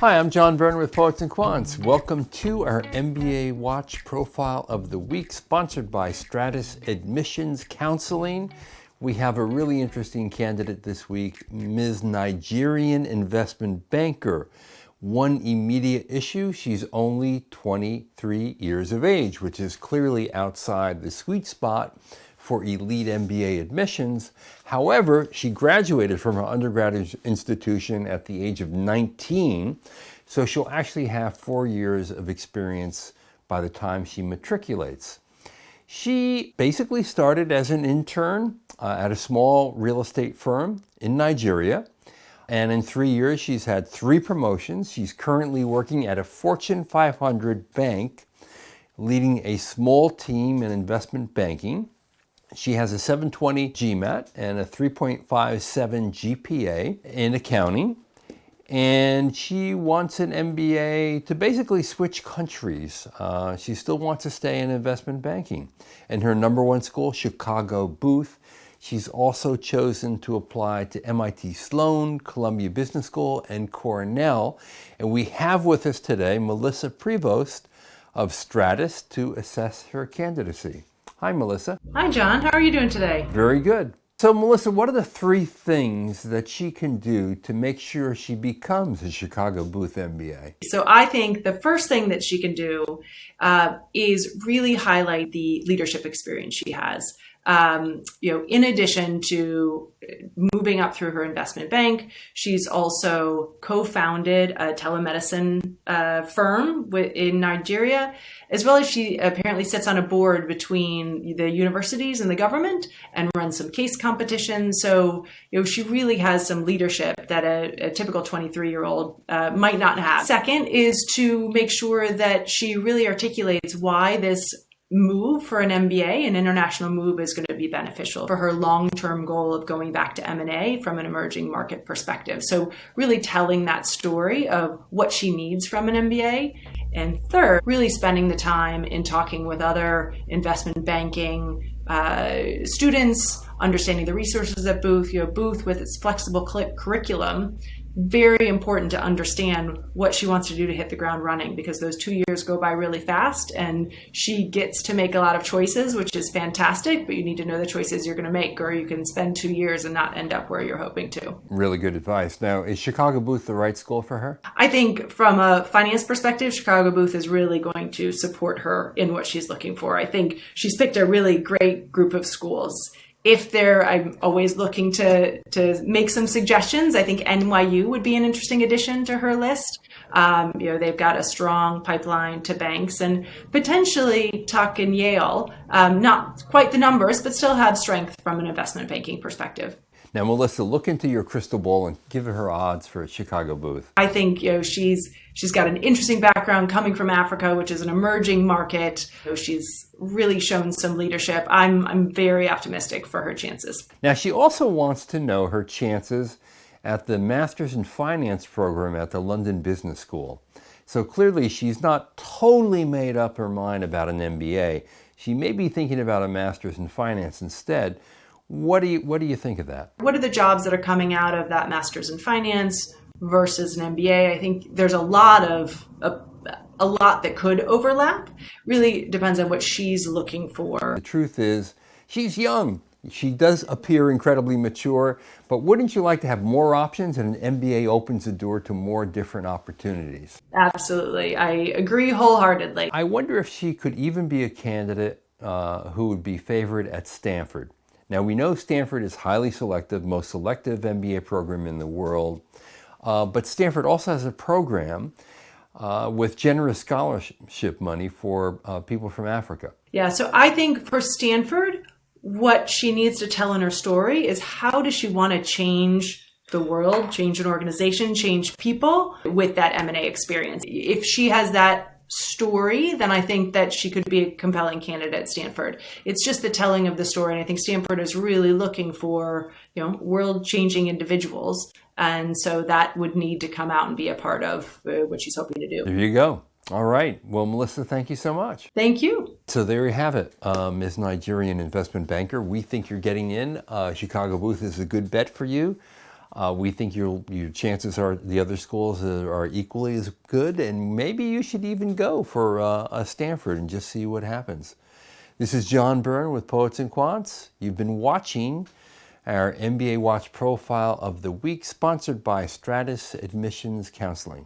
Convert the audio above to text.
Hi, I'm John Byrne with Poets and Quants. Welcome to our MBA Watch Profile of the Week, sponsored by Stratus Admissions Counseling. We have a really interesting candidate this week, Ms. Nigerian Investment Banker. One immediate issue, she's only 23 years of age, which is clearly outside the sweet spot for elite MBA admissions. However, she graduated from her undergraduate institution at the age of 19, so she'll actually have 4 years of experience by the time she matriculates. She basically started as an intern at a small real estate firm in Nigeria, and in 3 years she's had 3 promotions. She's currently working at a Fortune 500 bank, leading a small team in investment banking. She has a 720 GMAT and a 3.57 GPA in accounting, and she wants an MBA to basically switch countries. She still wants to stay in investment banking. And her number one school, Chicago Booth. She's also chosen to apply to MIT Sloan, Columbia Business School, and Cornell. And we have with us today Melisa Prevost of Stratus to assess her candidacy. Hi, Melisa. Hi, John. How are you doing today? Very good. So, Melisa, what are the 3 things that she can do to make sure she becomes a Chicago Booth MBA? So I think the first thing that she can do is really highlight the leadership experience she has. In addition to moving up through her investment bank, she's also co-founded a telemedicine firm in Nigeria, as well as she apparently sits on a board between the universities and the government and runs some case competitions. So, she really has some leadership that a typical 23-year-old might not have. Second is to make sure that she really articulates why this move for an MBA, an international move, is going to be beneficial for her long-term goal of going back to M&A from an emerging market perspective. So really telling that story of what she needs from an MBA. And third, really spending the time in talking with other investment banking students, understanding the resources at Booth. Booth with its flexible curriculum, very important to understand what she wants to do to hit the ground running, because those 2 years go by really fast and she gets to make a lot of choices, which is fantastic, but you need to know the choices you're going to make, or you can spend 2 years and not end up where you're hoping to. Really good advice. Now, is Chicago Booth the right school for her? I think from a finance perspective, Chicago Booth is really going to support her in what she's looking for. I think she's picked a really great group of schools. I'm always looking to make some suggestions. I think NYU would be an interesting addition to her list. They've got a strong pipeline to banks, and potentially Tuck and Yale, not quite the numbers, but still have strength from an investment banking perspective. Now, Melisa, look into your crystal ball and give her odds for Chicago Booth. I think she's got an interesting background coming from Africa, which is an emerging market. She's really shown some leadership. I'm very optimistic for her chances. Now, she also wants to know her chances at the Masters in Finance program at the London Business School. So clearly, she's not totally made up her mind about an MBA. She may be thinking about a Masters in Finance instead. What do you think of that? What are the jobs that are coming out of that Master's in Finance versus an MBA? I think there's a lot that could overlap. Really depends on what she's looking for. The truth is, she's young. She does appear incredibly mature, but wouldn't you like to have more options? And an MBA opens the door to more different opportunities. Absolutely. I agree wholeheartedly. I wonder if she could even be a candidate who would be favored at Stanford. Now, we know Stanford is highly selective, most selective MBA program in the world, but Stanford also has a program with generous scholarship money for people from Africa. Yeah, so I think for Stanford, what she needs to tell in her story is how does she want to change the world, change an organization, change people with that M&A experience. If she has that story, then I think that she could be a compelling candidate at Stanford. It's just the telling of the story. And I think Stanford is really looking for, world-changing individuals. And so that would need to come out and be a part of what she's hoping to do. There you go. All right. Well, Melisa, thank you so much. Thank you. So there you have it, Ms. Nigerian Investment Banker. We think you're getting in. Chicago Booth is a good bet for you. We think your chances are the other schools are equally as good, and maybe you should even go for a Stanford and just see what happens. This is John Byrne with Poets and Quants. You've been watching our MBA Watch Profile of the Week, sponsored by Stratus Admissions Counseling.